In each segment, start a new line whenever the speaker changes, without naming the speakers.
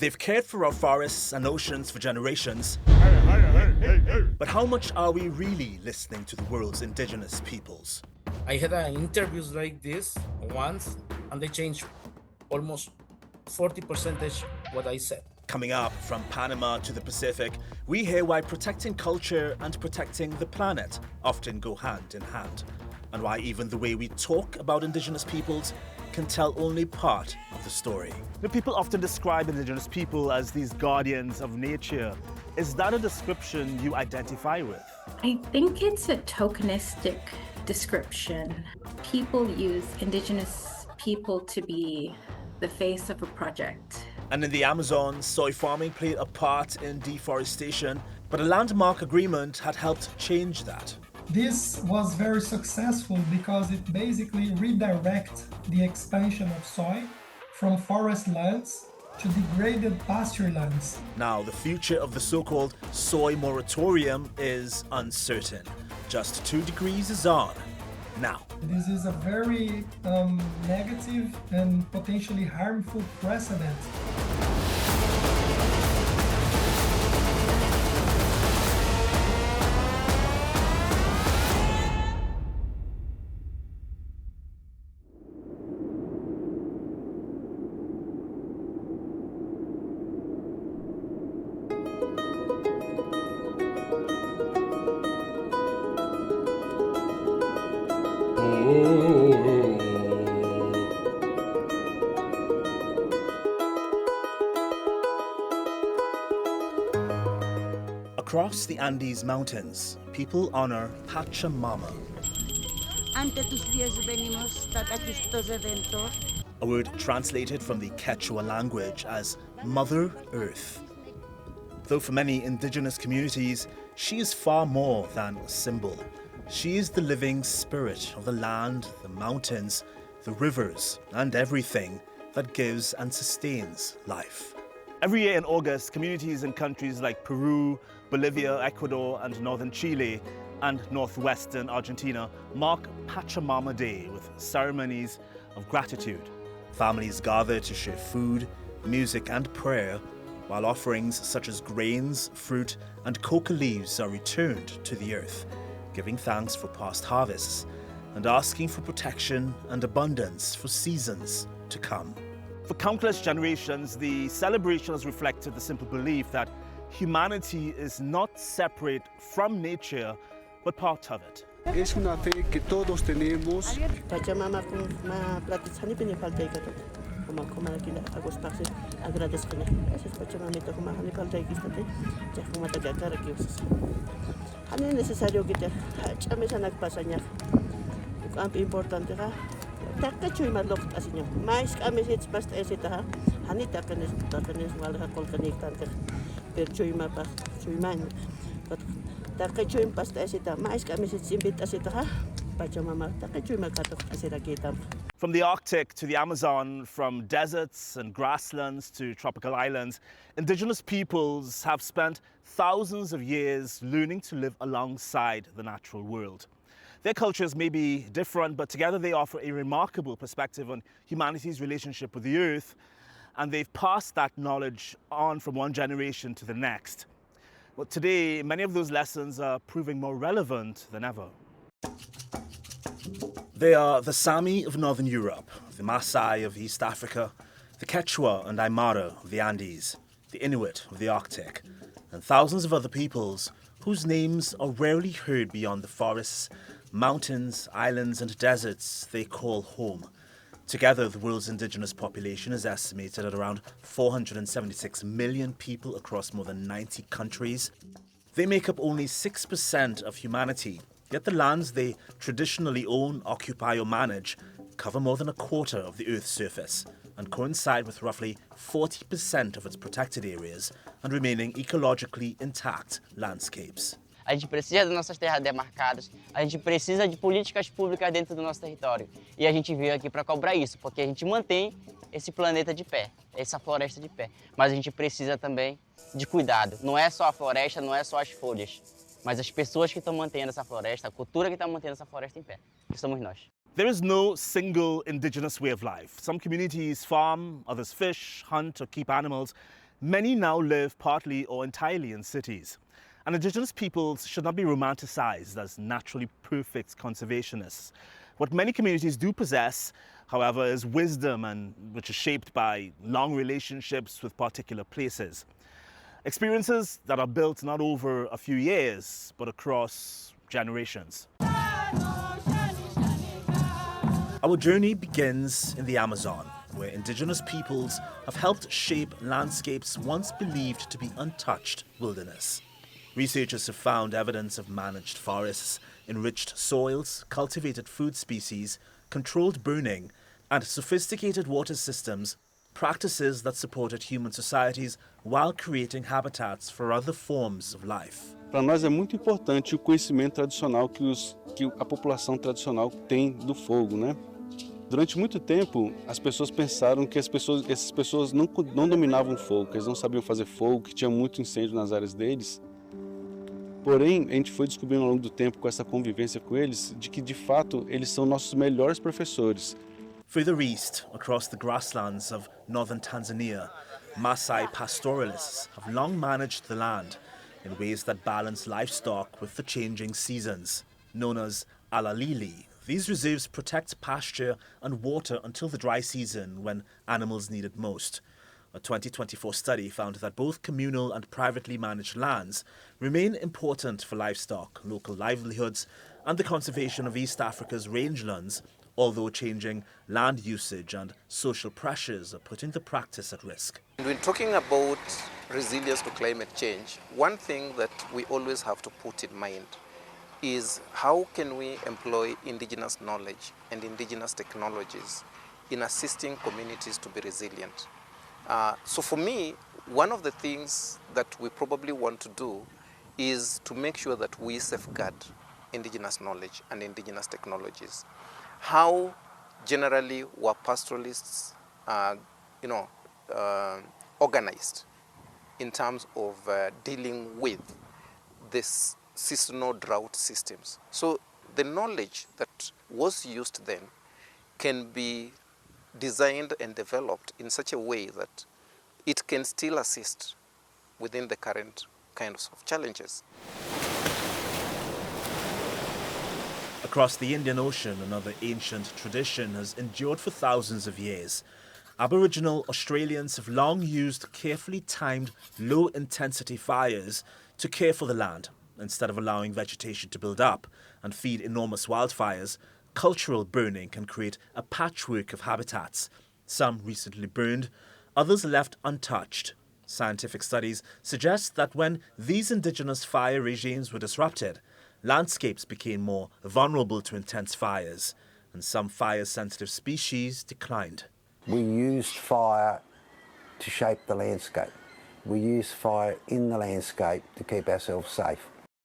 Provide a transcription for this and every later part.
They've cared for our forests and oceans for generations. But how much are we really listening to the world's indigenous peoples?
I had interviews like this once, and they changed almost 40% what I said.
Coming up, from Panama to the Pacific, we hear why protecting culture and protecting the planet often go hand in hand, and why even the way we talk about indigenous peoples can tell only part of the story. The people often describe indigenous people as these guardians of nature. Is that a description you identify with?
I think it's a tokenistic description. People use indigenous people to be the face of a project.
And in the Amazon, soy farming played a part in deforestation, but a landmark agreement had helped change that.
This was very successful because it basically redirects the expansion of soy from forest lands to degraded pasture lands.
Now, the future of the so-called Soy Moratorium is uncertain. Just 2 degrees is on now.
This is a very negative and potentially harmful precedent.
Across the Andes Mountains, people honor Pachamama,
Ante tus pies venimos, tataquistos eventos.
a word translated from the Quechua language as Mother Earth. Though for many indigenous communities, she is far more than a symbol. She is the living spirit of the land, the mountains, the rivers, and everything that gives and sustains life. Every year in August, communities in countries like Peru, Bolivia, Ecuador, and northern Chile, and northwestern Argentina mark Pachamama Day with ceremonies of gratitude. Families gather to share food, music, and prayer, while offerings such as grains, fruit, and coca leaves are returned to the earth, giving thanks for past harvests and asking for protection and abundance for seasons to come. For countless generations, the celebration has reflected the simple belief that humanity is not separate from nature, but part of it.
Es una fe que todos tenemos.
Pachamama kung ma-platisani pinipaltay ka to. Kumakuma kila agos paksi agradez ka na. Kasi Pachamama ito kumakanipaltay kistate. Diya kung matagagara kiyosas. Ano yung nesesaryo kita? Chame sa nagpasa niya. Ang importante ka. Takachoy malok kasi niyo. Mais kami sits basta esita ha. Hani takanis wala ka kolkaniktan ka. Pero choy mapas choy man. Takachoy basta esita. Mais kami sits imbit asita ha. Pachamama takachoy makatok asira kita.
From the Arctic to the Amazon, from deserts and grasslands to tropical islands, indigenous peoples have spent thousands of years learning to live alongside the natural world. Their cultures may be different, but together they offer a remarkable perspective on humanity's relationship with the earth, and they've passed that knowledge on from one generation to the next. But today, many of those lessons are proving more relevant than ever. They are the Sami of Northern Europe, the Maasai of East Africa, the Quechua and Aymara of the Andes, the Inuit of the Arctic, and thousands of other peoples whose names are rarely heard beyond the forests, mountains, islands and deserts they call home. Together, the world's indigenous population is estimated at around 476 million people across more than 90 countries. They make up only 6% of humanity, yet the lands they traditionally own, occupy or manage cover more than a quarter of the Earth's surface and coincide with roughly 40% of its protected areas and remaining ecologically intact landscapes.
A gente precisa das nossas terras demarcadas, a gente precisa de políticas públicas dentro do nosso território. E a gente veio aqui para cobrar isso, porque a gente mantém esse planeta de pé, essa floresta de pé. Mas a gente precisa também de cuidado. Não é só a floresta, não é só as folhas, mas as pessoas que estão mantendo essa floresta, a cultura que está mantendo essa floresta em pé, que somos nós.
There is no single indigenous way of life. Some communities farm, others fish, hunt or keep animals. Many now live partly or entirely in cities. And indigenous peoples should not be romanticized as naturally perfect conservationists. What many communities do possess, however, is wisdom, and which is shaped by long relationships with particular places. Experiences that are built not over a few years, but across generations. Our journey begins in the Amazon, where indigenous peoples have helped shape landscapes once believed to be untouched wilderness. Researchers have found evidence of managed forests, enriched soils, cultivated food species, controlled burning, and sophisticated water systems, practices that supported human societies while creating habitats for other forms of life.
Para nós é muito importante o conhecimento tradicional que a população tradicional tem do fogo, né? Durante muito tempo, as pessoas pensaram que essas pessoas não dominavam fogo, que eles não sabiam fazer fogo, que tinha muito incêndio nas áreas deles. Porém, a gente foi descobrindo ao longo do tempo, com essa convivência com eles, de que, de fato, eles são nossos melhores professores.
Further east, across the grasslands of northern Tanzania, Maasai pastoralists have long managed the land in ways that balance livestock with the changing seasons. Known as Alalili, these reserves protect pasture and water until the dry season when animals need it most. A 2024 study found that both communal and privately managed lands remain important for livestock, local livelihoods, and the conservation of East Africa's rangelands, although changing land usage and social pressures are putting the practice at risk.
When talking about resilience to climate change, one thing that we always have to put in mind is how can we employ indigenous knowledge and indigenous technologies in assisting communities to be resilient. So for me, one of the things that we probably want to do is to make sure that we safeguard indigenous knowledge and indigenous technologies. How generally were pastoralists, organized in terms of dealing with this seasonal drought systems? So the knowledge that was used then can be designed and developed in such a way that it can still assist within the current kinds of challenges.
Across the Indian Ocean, another ancient tradition has endured for thousands of years. Aboriginal Australians have long used carefully timed, low-intensity fires to care for the land. Instead of allowing vegetation to build up and feed enormous wildfires, cultural burning can create a patchwork of habitats. Some recently burned, others left untouched. Scientific studies suggest that when these indigenous fire regimes were disrupted, landscapes became more vulnerable to intense fires, and some fire-sensitive species declined.
We used fire to shape the landscape. We used fire in the landscape to keep ourselves safe.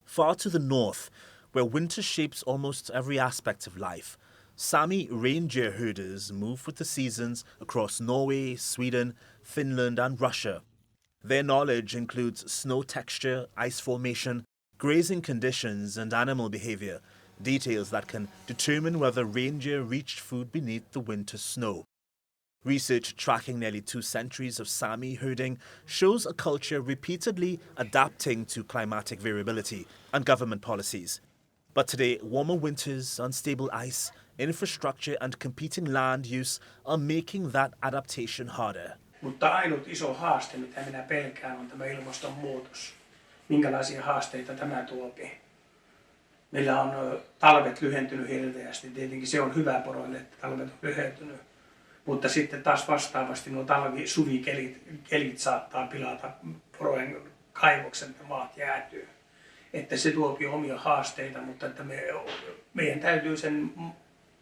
Far to the north, where winter shapes almost every aspect of life, Sami reindeer herders move with the seasons across Norway, Sweden, Finland and Russia. Their knowledge includes snow texture, ice formation, grazing conditions and animal behavior, details that can determine whether reindeer reached food beneath the winter snow. Research tracking nearly 2 centuries of Sami herding shows a culture repeatedly adapting to climatic variability and government policies. But today, warmer winters, unstable ice, infrastructure and competing land use are making that adaptation harder.
Mutta ainut iso haaste, mitä minä pelkään, on tämä ilmastonmuutos. Minkälaisia haasteita tämä tuopi? Meillä on talvet lyhentynyt hirveästi. Tietenkin se on hyvä poroille, että talvet on lyhentynyt. Mutta sitten taas vastaavasti nuo suvikelit saattaa pilata porojen kaivoksen, että maat jäätyy. Että se tuopi omia haasteita, mutta että meidän täytyy sen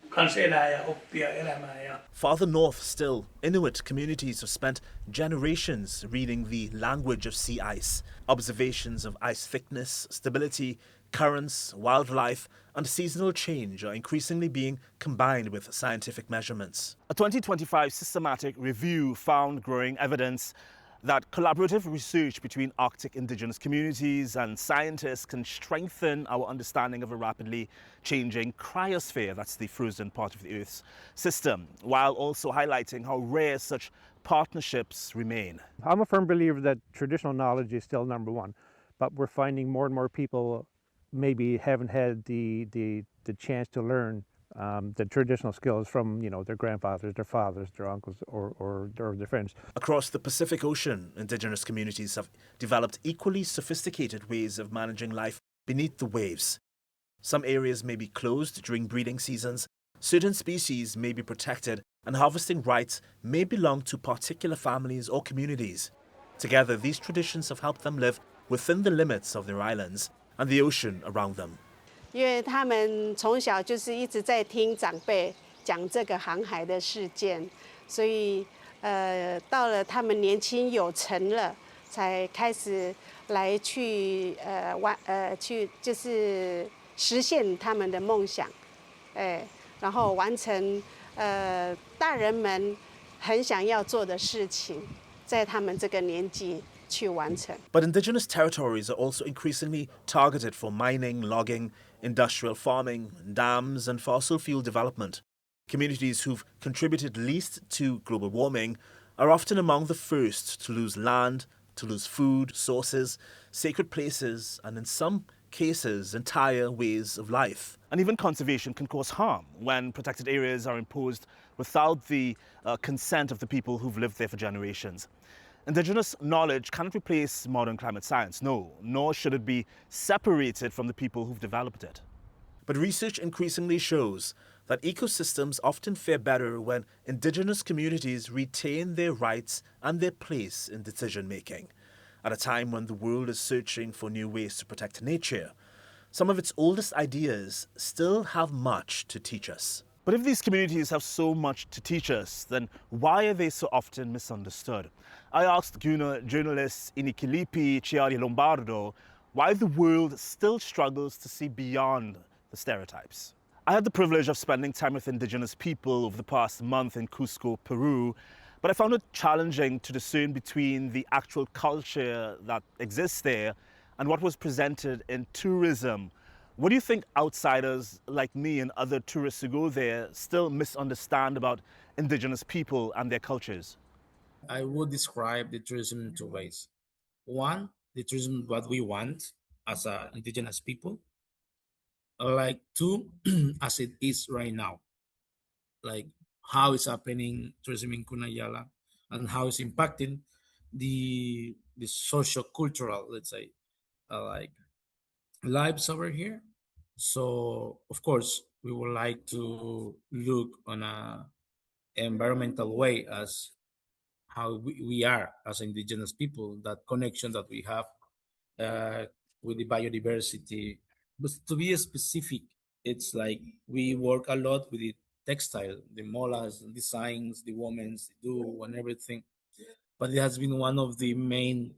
kanssa elää ja oppia elämään.
Farther north still, Inuit communities have spent generations reading the language of sea ice. Observations of ice thickness, stability, currents, wildlife, and seasonal change are increasingly being combined with scientific measurements. A 2025 systematic review found growing evidence that collaborative research between Arctic indigenous communities and scientists can strengthen our understanding of a rapidly changing cryosphere, that's the frozen part of the Earth's system, while also highlighting how rare such partnerships remain.
I'm a firm believer that traditional knowledge is still number one, but we're finding more and more people maybe haven't had the chance to learn the traditional skills from, their grandfathers, their fathers, their uncles, or their friends.
Across the Pacific Ocean, indigenous communities have developed equally sophisticated ways of managing life beneath the waves. Some areas may be closed during breeding seasons, certain species may be protected, and harvesting rights may belong to particular families or communities. Together, these traditions have helped them live within the limits of their islands and the ocean around them.
因为他们从小就是一直在听长辈讲这个航海的事件，所以到了他们年轻有成了，才开始来去就是实现他们的梦想，然后完成大人们很想要做的事情，在他们这个年纪去完成。
But indigenous territories are also increasingly targeted for mining, logging, industrial farming, dams and fossil fuel development. Communities who've contributed least to global warming are often among the first to lose land, to lose food sources, sacred places, and in some cases, entire ways of life. And even conservation can cause harm when protected areas are imposed without the consent of the people who've lived there for generations. Indigenous knowledge cannot replace modern climate science, no, nor should it be separated from the people who've developed it. But research increasingly shows that ecosystems often fare better when indigenous communities retain their rights and their place in decision-making. At a time when the world is searching for new ways to protect nature, some of its oldest ideas still have much to teach us. But if these communities have so much to teach us, then why are they so often misunderstood? I asked Guna journalist Iniquilipi, Chiari-Lombardo, why the world still struggles to see beyond the stereotypes. I had the privilege of spending time with indigenous people over the past month in Cusco, Peru, but I found it challenging to discern between the actual culture that exists there and what was presented in tourism. What do you think outsiders like me and other tourists who go there still misunderstand about indigenous people and their cultures?
I would describe the tourism in two ways. One, the tourism what we want as indigenous people. Like two, as it is right now. Like how it's happening tourism in Cunayala and how it's impacting the socio-cultural, let's say, like lives over here. So of course we would like to look on a environmental way as how we are as indigenous people, that connection that we have with the biodiversity. But to be specific, it's like we work a lot with the textile, the molas, designs, the women's do and everything. But it has been one of the main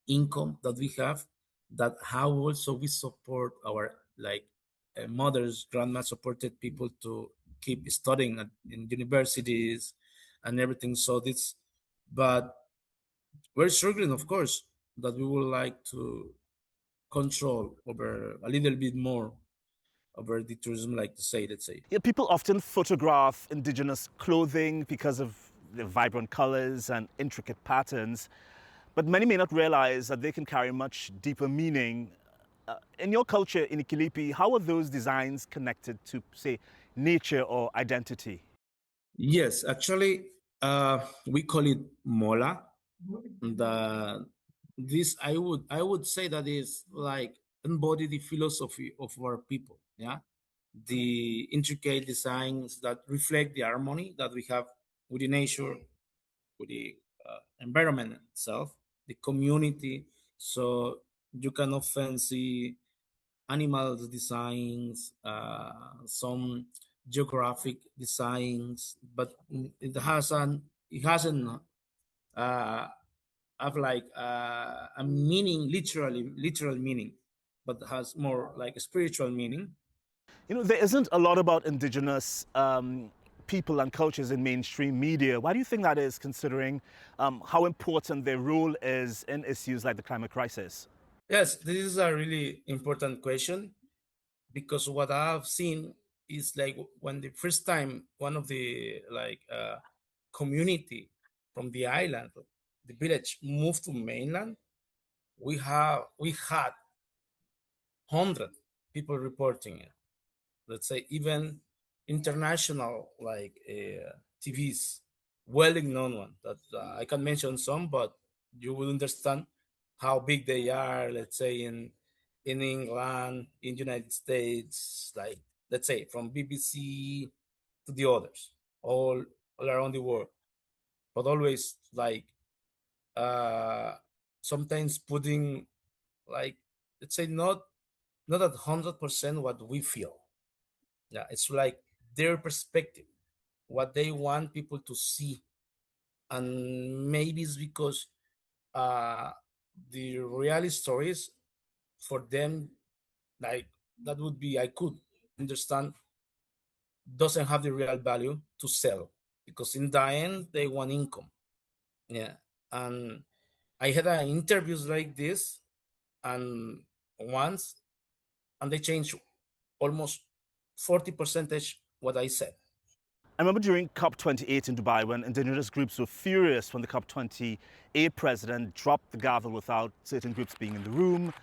income that we have, that how also we support our mothers, grandma supported people to keep studying in universities and everything. So this, but we're struggling, of course, that we would like to control over a little bit more over the tourism, like to say, let's say.
Yeah, people often photograph indigenous clothing because of the vibrant colors and intricate patterns, but many may not realize that they can carry much deeper meaning. In your culture, Iniquilipi, how are those designs connected to, say, nature or identity?
Yes, actually, we call it mola. This I would say that is like embody the philosophy of our people. Yeah, the intricate designs that reflect the harmony that we have with the nature, with the environment itself, the community. So you can often see animals designs, some geographic designs, but it hasn't have like a meaning, literal meaning, but has more like a spiritual meaning.
You know, there isn't a lot about indigenous people and cultures in mainstream media. Why do you think that is, considering how important their role is in issues like the climate crisis?
Yes, this is a really important question, because what I've seen is like when the first time one of the community from the island, the village, moved to mainland, we had 100 people reporting it. Let's say even international TVs, well-known one that I can mention some, but you will understand how big they are. Let's say in England, in United States, like let's say from BBC to the others, all around the world, but always uh, sometimes putting like let's say not at 100% what we feel. Yeah, it's like their perspective, what they want people to see, and maybe it's because uh, the real stories for them, like that would be I could understand, doesn't have the real value to sell, because in the end they want income. Yeah, and I had interviews like this, and once, and they changed almost 40 percentage what I said.
I remember during COP28 in Dubai when indigenous groups were furious when the COP28 president dropped the gavel without certain groups being in the room.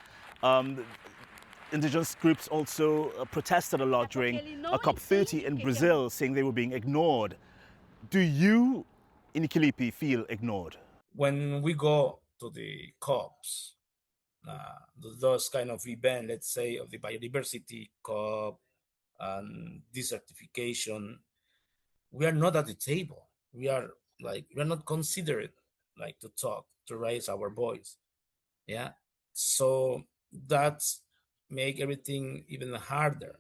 Indigenous groups also protested a lot during a COP30 in Brazil, saying they were being ignored. Do you, Iniquilipi, feel ignored?
When we go to the COPs, those kind of event, let's say of the biodiversity COP and desertification, we are not at the table. We're not considered like to talk, to raise our voice. Yeah. So that's make everything even harder.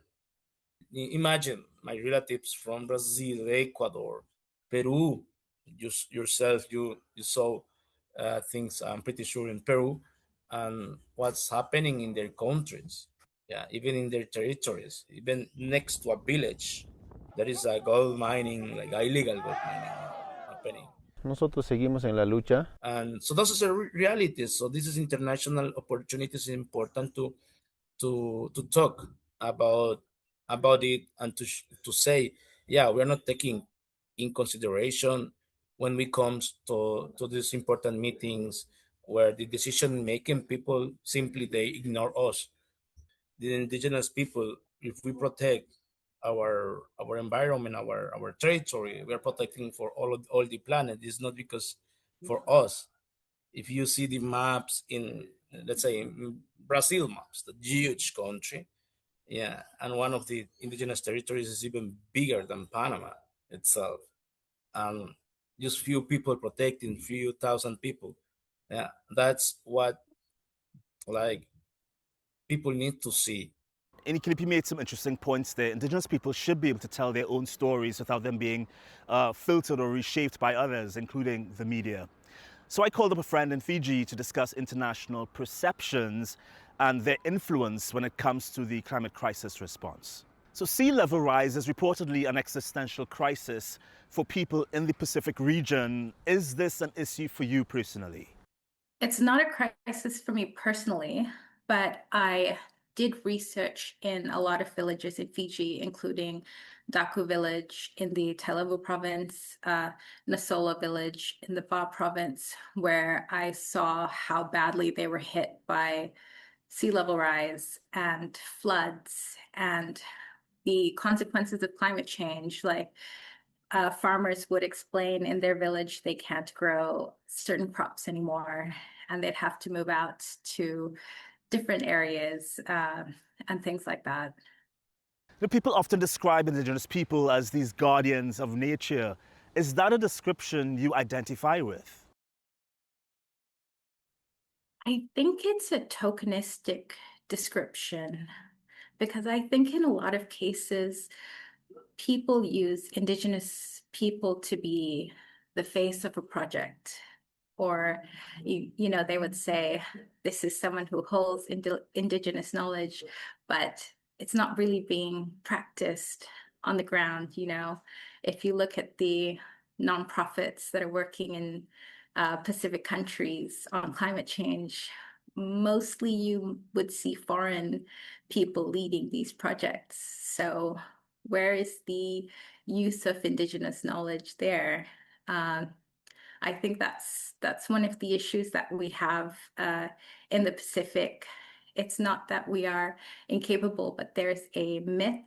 Imagine my relatives from Brazil, Ecuador, Peru. You saw things, I'm pretty sure, in Peru, and what's happening in their countries. Yeah, even in their territories, even next to a village, there is a gold mining, like illegal gold mining happening.
Nosotros seguimos en la lucha.
And so those are the realities. So this is international opportunities, important to talk about it, and to say, yeah, we're not taking in consideration when we comes to these important meetings where the decision making people simply they ignore us, the indigenous people. If we protect our environment, our territory, we are protecting for all the planet. It's not because for us. If you see the maps in, let's say, in Brazil maps, the huge country, yeah, and one of the indigenous territories is even bigger than Panama itself, and just few people protecting few thousand people. Yeah, that's what like people need to see.
Iniquilipi made some interesting points there. Indigenous people should be able to tell their own stories without them being filtered or reshaped by others, including the media. So I called up a friend in Fiji to discuss international perceptions and their influence when it comes to the climate crisis response. So sea level rise is reportedly an existential crisis for people in the Pacific region. Is this an issue for you personally?
It's not a crisis for me personally, but I did research in a lot of villages in Fiji, including Daku village in the Talei province, Nasola village in the Ba province, where I saw how badly they were hit by sea level rise and floods and the consequences of climate change. Like farmers would explain in their village they can't grow certain crops anymore, and they'd have to move out to different areas and things like that.
People often describe indigenous people as these guardians of nature. Is that a description you identify with?
I think it's a tokenistic description, because I think in a lot of cases, people use indigenous people to be the face of a project. Or, they would say, this is someone who holds indigenous knowledge, but it's not really being practiced on the ground, If you look at the nonprofits that are working in Pacific countries on climate change, mostly you would see foreign people leading these projects. So where is the use of indigenous knowledge there? I think that's one of the issues that we have in the Pacific. It's not that we are incapable, but there's a myth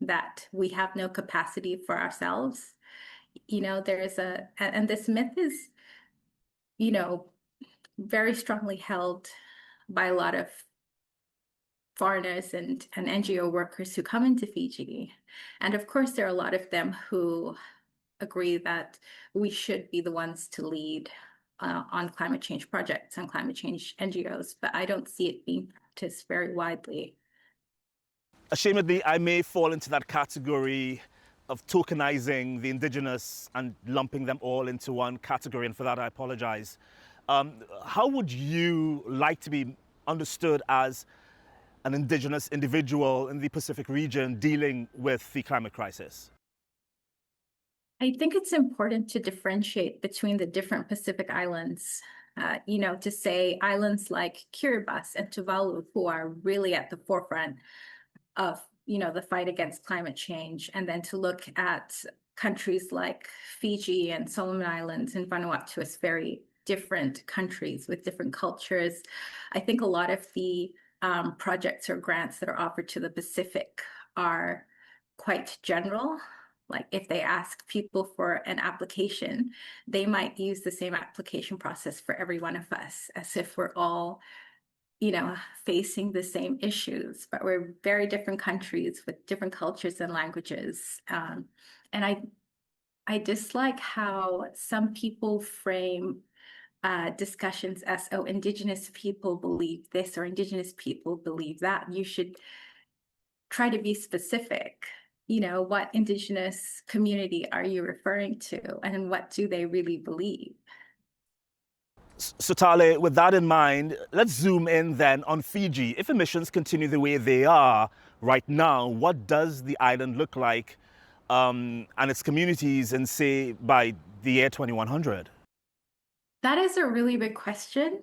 that we have no capacity for ourselves. You know, and this myth is, you know, very strongly held by a lot of foreigners and NGO workers who come into Fiji. And of course, there are a lot of them who agree that we should be the ones to lead on climate change projects and climate change NGOs, but I don't see it being practiced very widely.
Ashamedly, I may fall into that category of tokenizing the indigenous and lumping them all into one category, and for that I apologize. How would you like to be understood as an indigenous individual in the Pacific region dealing with the climate crisis?
I think it's important to differentiate between the different Pacific islands. You know, to say islands like Kiribati and Tuvalu, who are really at the forefront of, you know, the fight against climate change, and then to look at countries like Fiji and Solomon Islands and Vanuatu as very different countries with different cultures. I think a lot of the projects or grants that are offered to the Pacific are quite general. Like if they ask people for an application, they might use the same application process for every one of us, as if we're all, you know, facing the same issues, but we're very different countries with different cultures and languages. And I dislike how some people frame discussions as, oh, Indigenous people believe this or Indigenous people believe that. You should try to be specific. You know, what Indigenous community are you referring to, and what do they really believe?
So Talei, with that in mind, let's zoom in then on Fiji. If emissions continue the way they are right now, what does the island look like and its communities in, say, by the year 2100?
That is a really big question,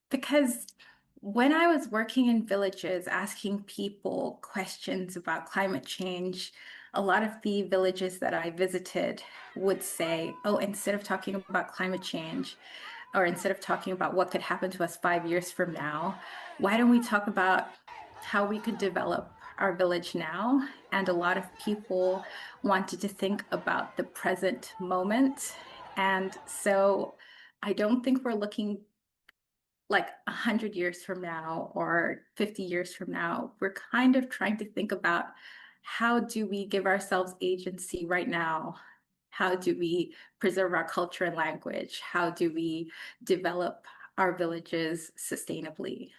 because when I was working in villages asking people questions about climate change, a lot of the villages that I visited would say, oh, instead of talking about climate change, or instead of talking about what could happen to us 5 years from now, why don't we talk about how we could develop our village now? And a lot of people wanted to think about the present moment. And so I don't think we're looking like 100 years from now or 50 years from now. We're kind of trying to think about, how do we give ourselves agency right now? How do we preserve our culture and language? How do we develop our villages sustainably?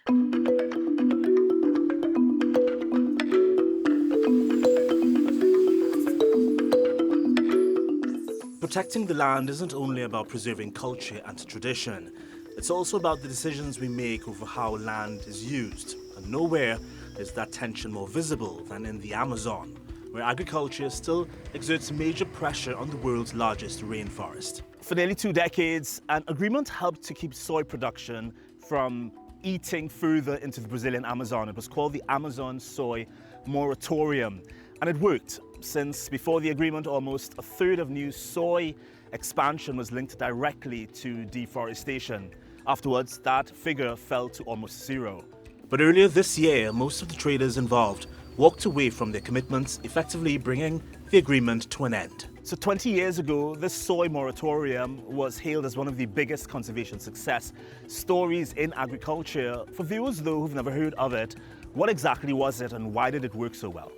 Protecting the land isn't only about preserving culture and tradition. It's also about the decisions we make over how land is used. And nowhere is that tension more visible than in the Amazon, where agriculture still exerts major pressure on the world's largest rainforest. For nearly 2 decades, an agreement helped to keep soy production from eating further into the Brazilian Amazon. It was called the Amazon Soy Moratorium, and it worked. Since before the agreement, almost a third of new soy expansion was linked directly to deforestation. Afterwards, that figure fell to almost zero. But earlier this year, most of the traders involved walked away from their commitments, effectively bringing the agreement to an end. So 20 years ago, this soy moratorium was hailed as one of the biggest conservation success stories in agriculture. For viewers, though, who've never heard of it, what exactly was it and why did it work so well?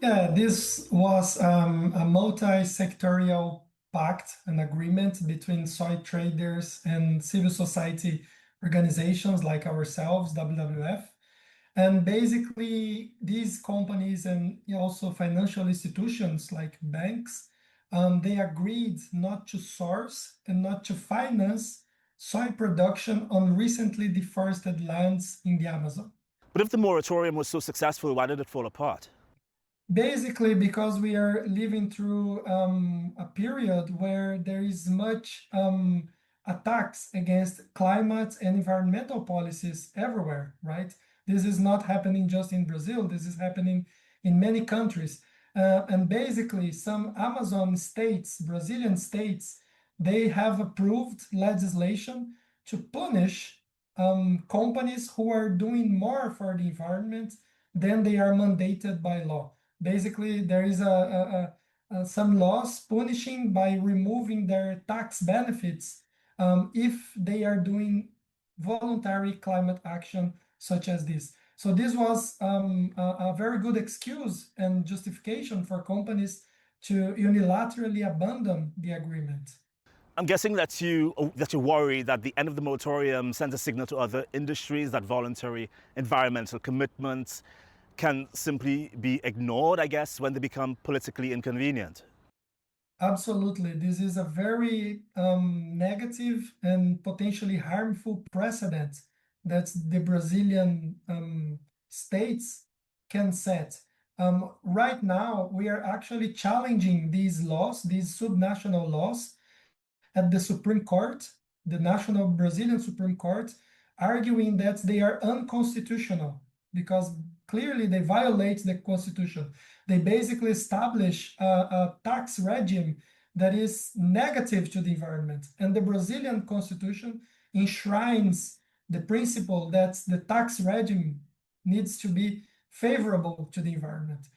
Yeah, this was a multi-sectorial pact, an agreement between soy traders and civil society organizations like ourselves, WWF. And basically, these companies and also financial institutions like banks, they agreed not to source and not to finance soy production on recently deforested lands in the Amazon.
But if the moratorium was so successful, why did it fall apart?
Basically, because we are living through a period where there is much attacks against climate and environmental policies everywhere, right? This is not happening just in Brazil. This is happening in many countries. And basically, some Amazon states, Brazilian states, they have approved legislation to punish companies who are doing more for the environment than they are mandated by law. Basically, there is some laws punishing by removing their tax benefits if they are doing voluntary climate action such as this. So this was a very good excuse and justification for companies to unilaterally abandon the agreement.
I'm guessing that you worry that the end of the moratorium sends a signal to other industries that voluntary environmental commitments can simply be ignored, I guess, when they become politically inconvenient.
Absolutely. This is a very negative and potentially harmful precedent that the Brazilian states can set. Right now, we are actually challenging these laws, these subnational laws, at the Supreme Court, the National Brazilian Supreme Court, arguing that they are unconstitutional because clearly they violate the Constitution. They basically establish a tax regime that is negative to the environment. And the Brazilian Constitution enshrines the principle that the tax regime needs to be favorable to the environment.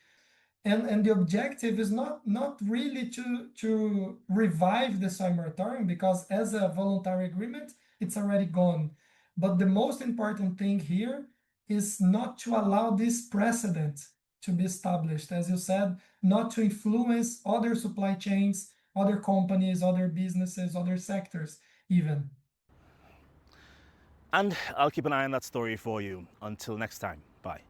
And the objective is not really to revive the Soy Moratorium, because as a voluntary agreement, it's already gone. But the most important thing here is not to allow this precedent to be established, as you said, not to influence other supply chains, other companies, other businesses, other sectors even.
And I'll keep an eye on that story for you. Until next time, bye.